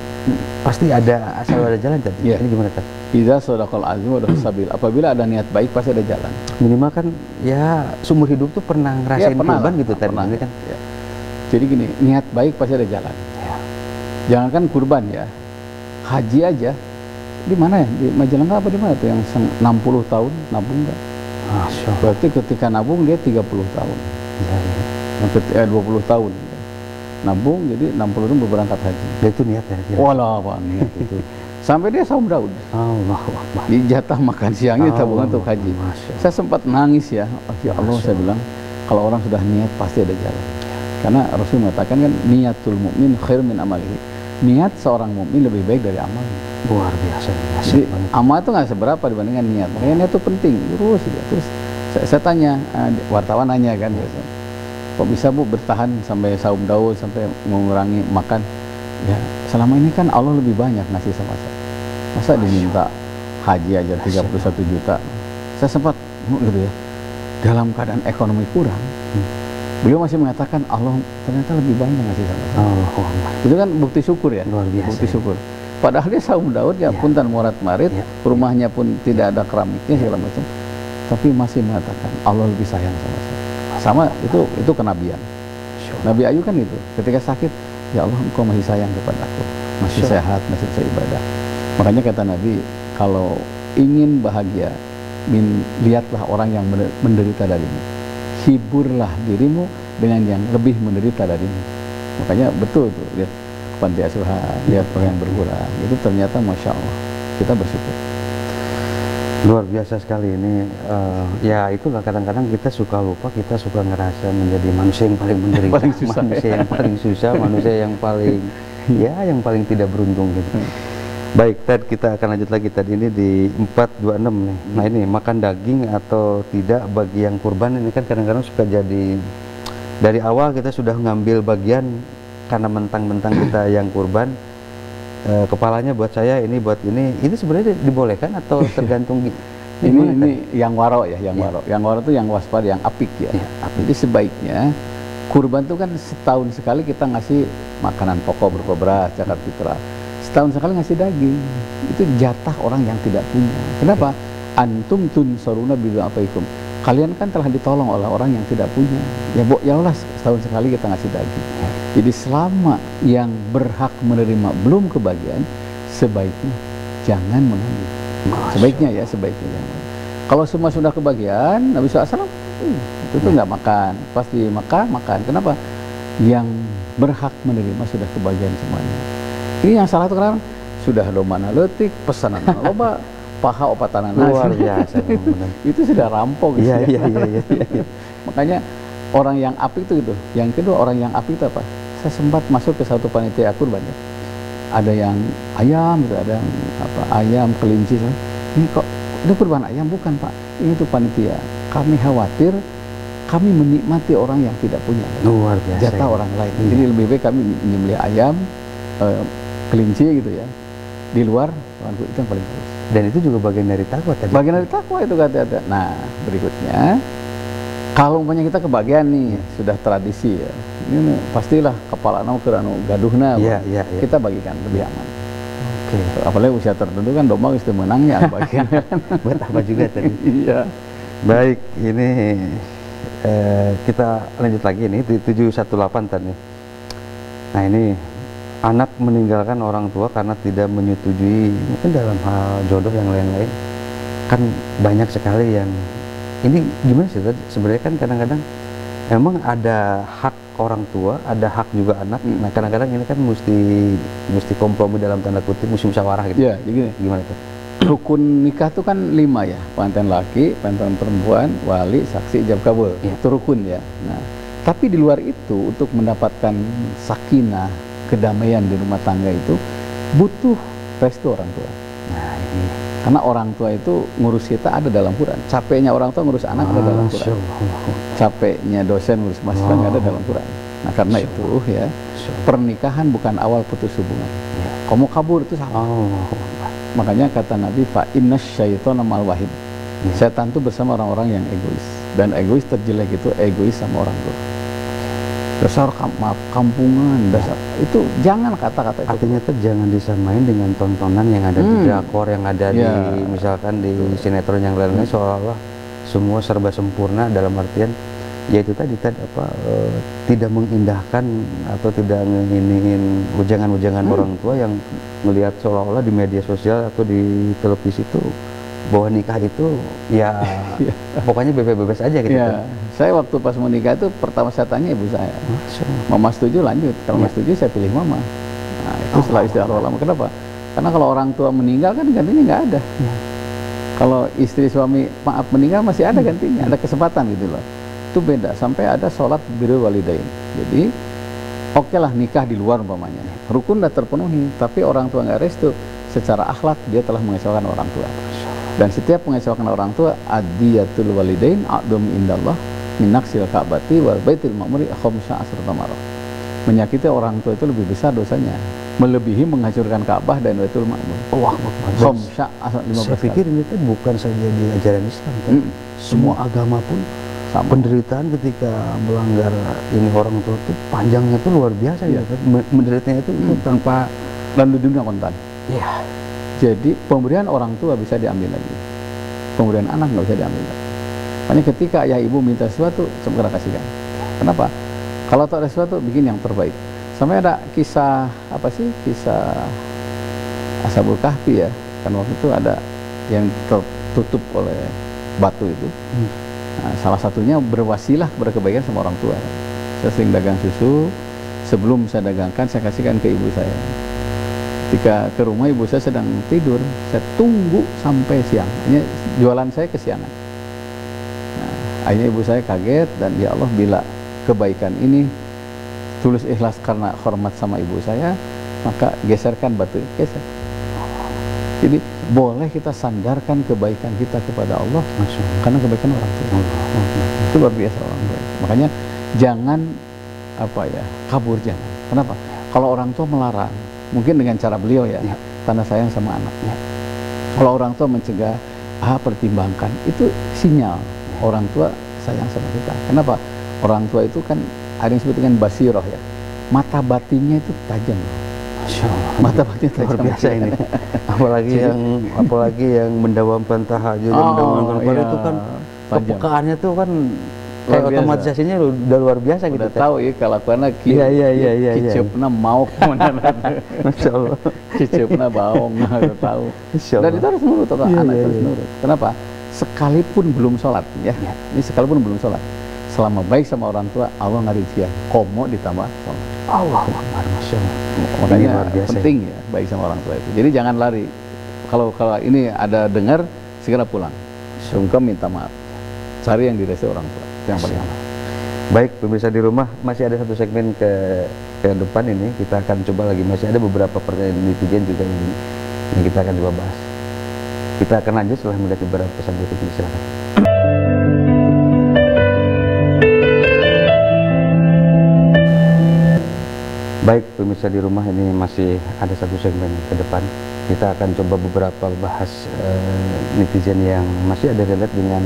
Speaker 1: pasti ada asal ada jalan tadi.
Speaker 2: Yeah.
Speaker 1: Ini gimana kan?
Speaker 2: Idza sadaqal azim wa sabil. Apabila ada niat baik pasti ada jalan.
Speaker 1: Minimal kan ya seumur hidup tuh pernah ngerasain kurban gitu tadi kan.
Speaker 2: Ya. Jadi gini, niat baik pasti ada jalan. Ya. Jangankan kurban ya, haji aja. Di mana ya? Di Majalengka apa di mana tuh yang 60 tahun nabung enggak?
Speaker 1: Masya Allah.
Speaker 2: Berarti ketika nabung dia 30 tahun.
Speaker 1: Ya, ya.
Speaker 2: 20 tahun. Nabung jadi 60 tahun berangkat haji.
Speaker 1: Dan itu niat ya?
Speaker 2: Walah, Pak, niat itu. Sampai dia saum Daud.
Speaker 1: Allahu Akbar.
Speaker 2: Di jatah makan siangnya tabungan untuk haji. Saya sempat nangis ya. Ya Allah, saya bilang kalau orang sudah niat pasti ada jalan. Karena Rasul mengatakan kan niatul mukmin khair min amalihi. Niat seorang mukmin lebih baik dari amalnya.
Speaker 1: Luar biasa.
Speaker 2: Jadi amal itu nggak seberapa dibandingkan niat. Makanya niat itu penting. Terus saya tanya, wartawan nanya kan, kok bisa Bu bertahan sampai saum Daud, sampai mengurangi makan? Ya, selama ini kan Allah lebih banyak ngasih sama saya. Masa diminta haji aja 31 juta. Saya sempat gitu ya, dalam keadaan ekonomi kurang, beliau masih mengatakan Allah ternyata lebih banyak ngasih sama saya. Itu kan bukti syukur ya.
Speaker 1: Luar biasa.
Speaker 2: Bukti syukur. Padahal dia saum Daud ya, punten morat marit, rumahnya pun tidak ada keramiknya segala macam, tapi masih mengatakan Allah lebih sayang sama saya. Sama itu kenabian. Nabi Ayub kan itu, ketika sakit, ya Allah engkau masih sayang kepadaku, masih sehat, masih bisa ibadah. Makanya kata Nabi, kalau ingin bahagia, lihatlah orang yang menderita darimu, hiburlah dirimu dengan yang lebih menderita darimu. Makanya betul tuh, lihat panti asuhan, lihat orang yang berkurang, itu ternyata Masya Allah, kita bersyukur.
Speaker 1: Luar biasa sekali ini. Ya itulah kadang-kadang kita suka lupa, kita suka ngerasa menjadi manusia yang paling menderita,
Speaker 2: paling susah,
Speaker 1: manusia yang paling susah, manusia yang paling yang paling tidak beruntung gitu. Baik, Ted, kita akan lanjut lagi tadi ini di 426 nih. Nah ini makan daging atau tidak bagi yang kurban ini kan kadang-kadang suka jadi dari awal kita sudah ngambil bagian karena mentang-mentang kita yang kurban. Kepalanya buat saya, ini buat ini sebenarnya dibolehkan atau tergantung
Speaker 2: ini yang waro ya, yang waro. Yang waro itu yang waspada, yang apik ya. Jadi sebaiknya kurban itu kan setahun sekali kita ngasih makanan pokok berupa beras, zakat fitrah. setahun sekali ngasih daging. Itu jatah orang yang tidak punya. Kenapa? Antum tunsaruna bidu'afaikum. Kalian kan telah ditolong oleh orang yang tidak punya. Ya Allah, setahun sekali kita ngasih daging. Jadi selama yang berhak menerima belum kebagian, sebaiknya jangan mengambil. Sebaiknya ya, sebaiknya jangan. Kalau semua sudah kebagian, Nabi SAW itu nggak makan. Pasti makan. Kenapa? Yang berhak menerima sudah kebagian semuanya. Ini yang salah tuh kan sudah domana letik, pesanan loba, paha opatan
Speaker 1: luar biasa.
Speaker 2: Itu sudah rampok.
Speaker 1: Iya.
Speaker 2: Makanya orang yang apik itu gitu. Yang kedua, orang yang apik itu apa? Saya sempat masuk ke satu panitia kurban ya. Ada yang ayam gitu, ada yang ayam, kelinci. Ini kok ini kurban ayam? Bukan Pak, ini tuh panitia. Kami khawatir kami menikmati orang yang tidak punya.
Speaker 1: Luar biasa.
Speaker 2: Jatah orang lain. Jadi lebih baik kami menyembelih ayam, kelinci gitu ya. Di luar, itu yang paling bagus.
Speaker 1: Dan itu juga bagian dari takwa tadi.
Speaker 2: Bagian dari takwa itu kata-kata. Nah, berikutnya, kalau umpamanya kita kebagian nih, sudah tradisi ya. Ini pastilah kepala gaduhna.
Speaker 1: Iya.
Speaker 2: Kita bagikan lebih aman.
Speaker 1: Oke.
Speaker 2: Apalagi usia tertentu kan domba itu menangnya bagian.
Speaker 1: Buat apa juga tadi.
Speaker 2: Iya.
Speaker 1: Baik, ini kita lanjut lagi nih 718 tadi. Nah, ini anak meninggalkan orang tua karena tidak menyetujui mungkin dalam hal jodoh yang lain-lain. Kan banyak sekali yang ini gimana sih sebenarnya, kan kadang-kadang emang ada hak orang tua, ada hak juga anak. Nah, kadang-kadang ini kan mesti kompromi dalam tanda kutip, mesti musyawarah gitu.
Speaker 2: Iya, jadi
Speaker 1: gimana tuh?
Speaker 2: Rukun nikah tuh kan 5 ya, pengantin laki, pengantin perempuan, wali, saksi, ijab kabul. Itu rukun ya. Nah, tapi di luar itu untuk mendapatkan sakinah, kedamaian di rumah tangga itu butuh restu orang tua. Nah, ini karena orang tua itu ngurus kita ada dalam Quran. Capeknya orang tua ngurus anak ada dalam Quran. Capeknya dosen ngurus mahasiswa ada dalam Quran. Nah, karena itu ya, pernikahan bukan awal putus hubungan. Kamu kabur itu salah. Makanya kata Nabi, fa innasyaitonal ma'al wahid. Setan itu bersama orang-orang yang egois. Dan egois terjelek itu egois sama orang tua. Dasar kampungan, dasar itu jangan kata-kata itu.
Speaker 1: Artinya tuh jangan disamain dengan tontonan yang ada di drakor, yang ada di misalkan di sinetron yang lain-lain, seolah-olah semua serba sempurna, dalam artian yaitu tadi tidak mengindahkan atau tidak ngehinin ujangan-ujangan orang tua yang melihat seolah-olah di media sosial atau di televisi itu bahwa nikah itu ya pokoknya bebas-bebas aja gitu.
Speaker 2: Saya waktu pas mau nikah itu pertama saya tanya ibu saya, mama setuju lanjut, kalau nggak setuju saya pilih mama. Nah, itu setelah istiaroh lama. Kenapa? Karena kalau orang tua meninggal kan gantinya nggak ada. Kalau istri suami maaf meninggal masih ada gantinya, ada kesempatan gitu loh. Itu beda, sampai ada sholat birrul walidain. Jadi oke lah nikah di luar umpamanya, rukun udah terpenuhi, tapi orang tua nggak restu, secara akhlak dia telah mengecewakan orang tua. Dan setiap mengecewakan orang tua, adiyatul walidain a'dham indallah min naqsil ka'bati wal baitil ma'muri khamsa asrata marrah. Menyakiti orang tua itu lebih besar dosanya, melebihi menghancurkan Ka'bah dan Baitul Ma'mur. Khamsa 15
Speaker 1: Saya pikir ini kan bukan saja di ajaran Islam kan? Semua agama pun sama. Penderitaan ketika melanggar ini orang tua itu panjangnya itu luar biasa ya kan? Menderitanya itu tanpa
Speaker 2: dan di dunia kontan.
Speaker 1: Iya.
Speaker 2: Jadi pemberian orang tua bisa diambil lagi, pemberian anak nggak bisa diambil lagi. Makanya ketika ayah ibu minta sesuatu, segera kasihkan. Kenapa? Kalau tak ada sesuatu, bikin yang terbaik. Sampai ada kisah apa sih? Kisah Ashabul Kahfi ya. Kan waktu itu ada yang tertutup oleh batu itu. Nah, salah satunya berwasilah berkebaikan sama orang tua. Saya sering dagang susu. Sebelum saya dagangkan, saya kasihkan ke ibu saya. Ketika ke rumah ibu saya sedang tidur, saya tunggu sampai siang. Ini jualan saya kesiangan. Nah, akhirnya ibu saya kaget dan ya Allah, bila kebaikan ini tulus ikhlas karena hormat sama ibu saya, maka geserkan batu ini, geser. Jadi boleh kita sandarkan kebaikan kita kepada Allah karena kebaikan orang tua. Itu luar biasa orang tua. Makanya jangan kabur, jangan. Kenapa? Kalau orang tua melarang, mungkin dengan cara beliau ya, tanda sayang sama anaknya. Kalau orang tua mencegah, pertimbangkan, itu sinyal orang tua sayang sama kita. Kenapa? Orang tua itu kan ada yang disebut dengan basiroh ya, mata batinnya itu tajam.
Speaker 1: Masya Allah.
Speaker 2: Mata batin
Speaker 1: Luar biasa ini. apalagi yang mendawamkan tahajud, mendawamkan Quran itu kan kepekaannya tuh kan kayak otomatisasinya udah luar biasa gitu.
Speaker 2: Udah tahu ya kelakuannya kicupna mau kemana. Masya Allah. Kicupna baong, udah tahu. Dan itu harus nurut, anak harus nurut. Kenapa? Sekalipun belum sholat ya. Ini sekalipun belum sholat, selama baik sama orang tua, Allah ngariziah komo ditambah sholat.
Speaker 1: Allah Akbar, Masya Allah.
Speaker 2: Makanya penting ya baik sama orang tua itu. Jadi jangan lari. Kalau ini ada dengar, segera pulang. Sungkem minta maaf. Cari yang direstui orang tua. Itu yang paling aman.
Speaker 1: Baik, pemirsa di rumah, masih ada satu segmen ke depan ini. Kita akan coba lagi, masih ada beberapa pertanyaan netizen juga yang kita akan coba bahas. Kita akan lanjut setelah melihat beberapa pesan berikut ini. Silakan. Baik, pemirsa di rumah, ini masih ada satu segmen ke depan. Kita akan coba beberapa bahas netizen yang masih ada relate dengan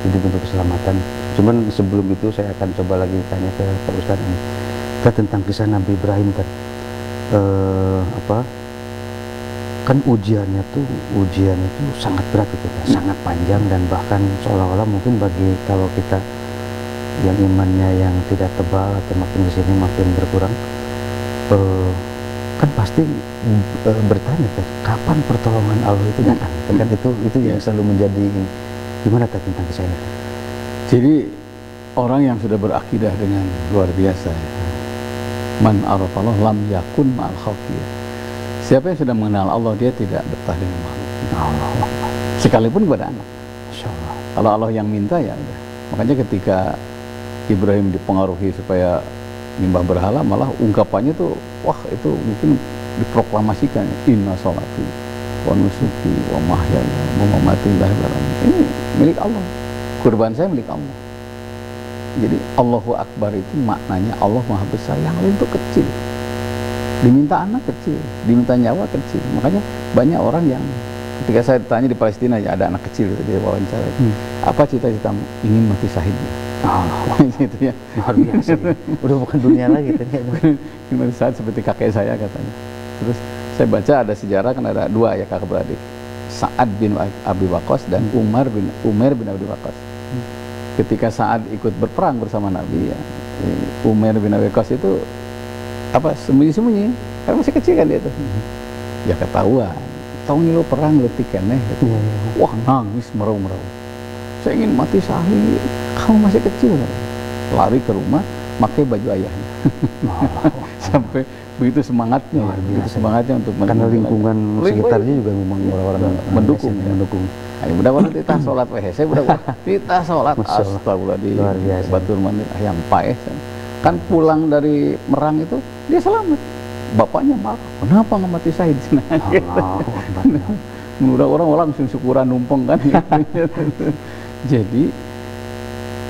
Speaker 1: hidup untuk keselamatan. Cuman sebelum itu saya akan coba lagi tanya ke Pak Ustadz ini tentang kisah Nabi Ibrahim kan. Kan ujiannya tuh sangat berat gitu ya, sangat panjang, dan bahkan seolah-olah mungkin bagi kalau kita yang imannya yang tidak tebal atau makin kesini makin berkurang, kan pasti bertanya kapan pertolongan Allah itu datang. Kan itu yang selalu menjadi gimana tentang kisah ini.
Speaker 2: Jadi orang yang sudah berakidah dengan luar biasa ya. Man arafallah lam yakun ma'al khalqiyah. Siapa yang sudah mengenal Allah, dia tidak betah dengan makhluk.
Speaker 1: Allah.
Speaker 2: Sekalipun kepada anak.
Speaker 1: Masya Allah.
Speaker 2: Kalau Allah yang minta ya udah. Makanya ketika Ibrahim dipengaruhi supaya nyembah berhala, malah ungkapannya tuh wah itu mungkin diproklamasikan, inna sholati wa nusuki wa mahyaya wa mamati lillahi rabbil alamin. Ini milik Allah, kurban saya milik Allah. Jadi Allahu Akbar itu maknanya Allah Maha Besar, yang lain itu kecil. Diminta anak kecil, diminta nyawa kecil. Makanya banyak orang yang ketika saya ditanya di Palestina, ya ada anak kecil gitu, dia wawancara, apa cita-citamu? Ingin mati syahid. Gitu ya.
Speaker 1: Luar biasa. Udah bukan dunia lagi ternyata.
Speaker 2: Gimana saat seperti kakek saya katanya. Terus saya baca ada sejarah, kan ada dua ya kakak beradik, Sa'ad bin Abi Waqqas dan Umar bin Abi Waqqas. Ketika Sa'ad ikut berperang bersama Nabi ya, Umar bin Abi Waqqas itu sembunyi-sembunyi karena masih kecil kan dia tuh. Ya ketahuan, tahu nih lo perang lo tikeneh gitu. Wah nangis merau-merau. Saya ingin mati syahid. Kamu masih kecil kan? Lari ke rumah, pakai baju ayahnya. Sampai begitu semangatnya, semangatnya untuk
Speaker 1: karena lingkungan sekitarnya juga memang orang-orang
Speaker 2: mendukung. Ayo mudah-mudahan kita sholat WHC, kita sholat astagfirullah di Batur Mandir ayam paeh. Kan pulang dari Merang itu dia selamat. Bapaknya marah, kenapa nggak mati syahid? Menurut orang langsung syukuran numpeng kan. Jadi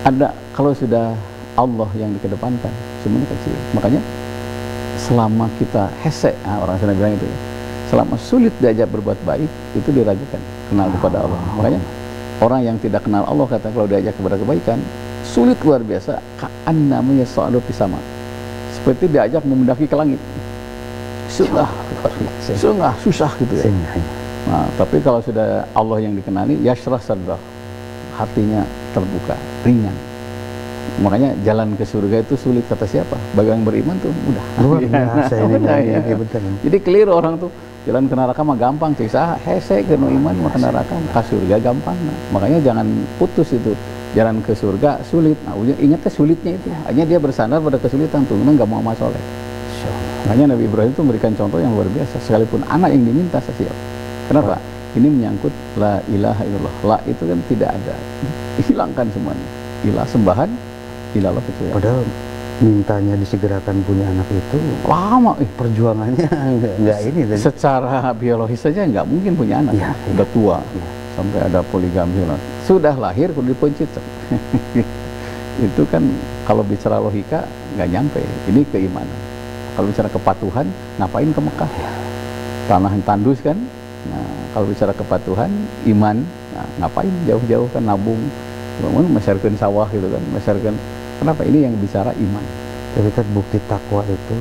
Speaker 2: ada, kalau sudah Allah yang dikedepankan, semuanya kecil. Makanya selama kita hese, orang sana bilang itu, selama sulit diajak berbuat baik, itu diragukan kenal kepada Allah. Makanya orang yang tidak kenal Allah, kata kalau diajak kepada kebaikan, sulit luar biasa. Ka'an namanya so'adu pisama, seperti diajak memendaki ke langit. Susah gitu ya. Nah, tapi kalau sudah Allah yang dikenali, yashrah sadrah, hatinya terbuka, ringan. Makanya jalan ke surga itu sulit kata siapa? Bagi yang beriman tuh mudah.
Speaker 1: Luar biasa ini.
Speaker 2: Jadi clear orang tuh, jalan ke neraka mah gampang, cek sah, hese ke iman mah ke neraka, ke surga gampang. Nah, makanya jangan putus itu. Jalan ke surga sulit. Nah, ingatnya sulitnya itu. Hanya dia bersandar pada kesulitan tuh, memang nggak mau amal soleh. Makanya Nabi Ibrahim itu memberikan contoh yang luar biasa. Sekalipun anak yang diminta saya siap. Kenapa? Ini menyangkut la ilaha illallah. La itu kan tidak ada. Hilangkan semuanya. Ilah sembahan, ilallah kecuali.
Speaker 1: Padahal mintanya disegerakan punya anak itu
Speaker 2: lama.
Speaker 1: Perjuangannya enggak ini.
Speaker 2: Secara biologis saja nggak mungkin punya anak. Ya, udah tua. Ya. Sampai ada poligami. Sudah lahir kudu dipencit. Itu kan kalau bicara logika nggak nyampe. Ini keimanan. Kalau bicara kepatuhan, ngapain ke Mekah? Tanah yang tandus kan? Nah, kalau bicara kepatuhan, iman, nah, ngapain jauh-jauh kan nabung, bangun masyarakat sawah gitu kan, masyarakat. Kenapa? Ini yang bicara iman.
Speaker 1: Tapi kan bukti takwa itu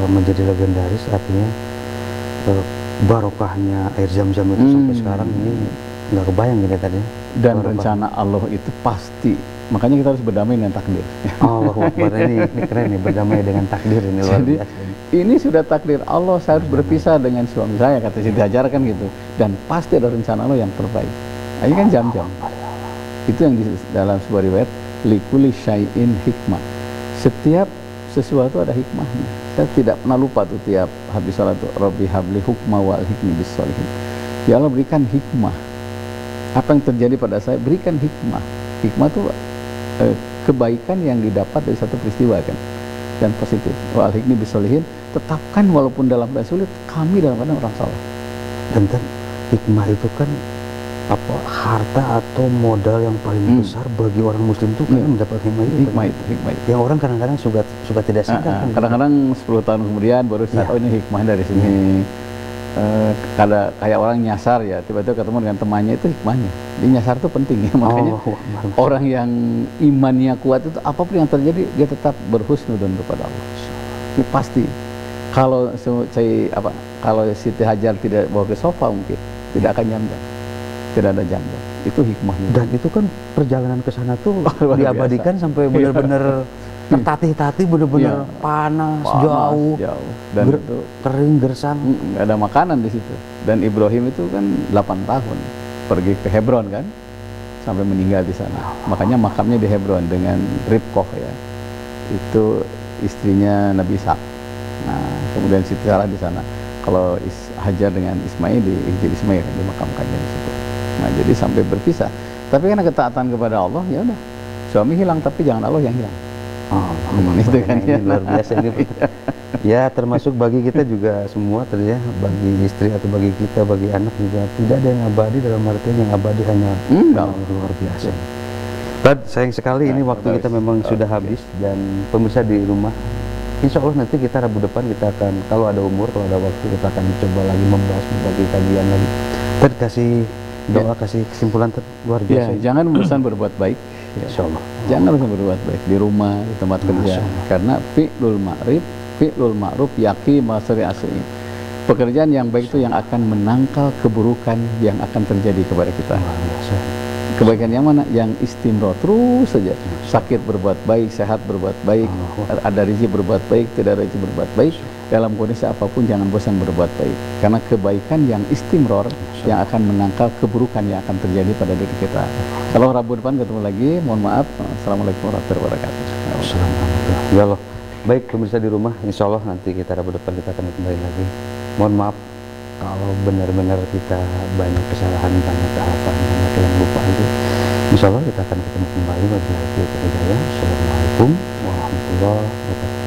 Speaker 1: menjadi legendaris, artinya barokahnya air zam-zam itu sampai sekarang ini nggak kebayang gitu tadi.
Speaker 2: Dan rencana Allah itu pasti, makanya kita harus berdamai dengan takdir.
Speaker 1: Allahu Akbar, ini keren nih, berdamai dengan takdir ini luar
Speaker 2: Jadi
Speaker 1: biasa.
Speaker 2: ini sudah takdir Allah, saya harus berpisah dengan suami saya, kata Siti Hajar kan gitu. Dan pasti ada rencana Allah yang terbaik. Nah, ini kan jam-jam. Itu yang di dalam sebuah riwayat, likuli syai'in hikmah. Setiap sesuatu ada hikmahnya. Saya tidak pernah lupa tuh tiap habis salat tuh, Rabbi habli hukma wal hikmi bis sholihin. Ya Allah, berikan hikmah. Apa yang terjadi pada saya, berikan hikmah. Hikmah itu kebaikan yang didapat dari satu peristiwa kan, dan positif. Wal hikmi bis sholihin, tetapkan walaupun dalam keadaan sulit, kami dalam keadaan orang saleh.
Speaker 1: Dan hikmah itu kan apa, harta atau modal yang paling besar bagi orang muslim itu karena mendapat hikmah itu.
Speaker 2: Hikmah itu.
Speaker 1: Yang orang kadang-kadang suka tidak sadar kan.
Speaker 2: Kadang-kadang 10 tahun kemudian baru sadar, oh ini hikmah dari sini. Kayak orang nyasar ya, tiba-tiba ketemu dengan temannya, itu hikmahnya. Di nyasar itu penting ya, makanya orang yang imannya kuat itu apapun yang terjadi dia tetap berhusnudzon kepada Allah. Ini pasti. Kalau kalau Siti Hajar tidak bawa ke sofa mungkin tidak akan jam-jam. Tidak ada jam-jam. Itu hikmahnya.
Speaker 1: Dan itu kan perjalanan ke sana tuh diabadikan sampai benar-benar tertatih-tatih, benar-benar panas, jauh,
Speaker 2: dan itu
Speaker 1: kering, gersang.
Speaker 2: Nggak ada makanan di situ. Dan Ibrahim itu kan 8 tahun pergi ke Hebron kan, sampai meninggal di sana. Makanya makamnya di Hebron dengan Ribkoh ya. Itu istrinya Nabi Ishak. Nah, kemudian Siti Sarah di sana. Kalau Hajar dengan Ismail di Injil Ismail dimakamkannya di situ. Nah, jadi sampai berpisah. Tapi karena ketaatan kepada Allah, ya udah. Suami hilang tapi jangan Allah yang hilang.
Speaker 1: Itu kan ini luar biasa ini. Ya, termasuk bagi kita juga semua ya, bagi istri atau bagi kita, bagi anak juga tidak ada yang abadi, dalam artian yang abadi hanya luar biasa. Tad, sayang sekali ini waktu kita memang sudah habis, dan pemirsa di rumah, insya Allah nanti kita Rabu depan kita akan, kalau ada umur, kalau ada waktu, kita akan coba lagi membahas berbagai kajian lagi. Tad, kasih doa, kasih kesimpulan luar biasa.
Speaker 2: Jangan bosan berbuat baik.
Speaker 1: Insya Allah.
Speaker 2: Jangan bosan berbuat baik di rumah, di tempat kerja. Karena fi'lul ma'ruf yaqi masari asli. Pekerjaan yang baik itu yang akan menangkal keburukan yang akan terjadi kepada kita. Kebaikan yang mana? Yang istimror, terus saja. Sakit berbuat baik, sehat berbuat baik, ada rezeki berbuat baik, tidak ada rezeki berbuat baik. Dalam kondisi apapun jangan bosan berbuat baik. Karena kebaikan yang istimror yang akan menangkal keburukan yang akan terjadi pada diri kita. Kalau Rabu depan ketemu lagi, mohon maaf. Assalamualaikum warahmatullahi wabarakatuh.
Speaker 1: Ya Allah. Baik pemirsa di rumah, insya Allah nanti kita Rabu depan kita akan kembali lagi. Mohon maaf kalau benar-benar kita banyak kesalahan, banyak kealapan, banyak yang lupa itu. Insya Allah kita akan ketemu kembali. Wabillahi taufiq wal hidayah. Assalamualaikum warahmatullahi wabarakatuh.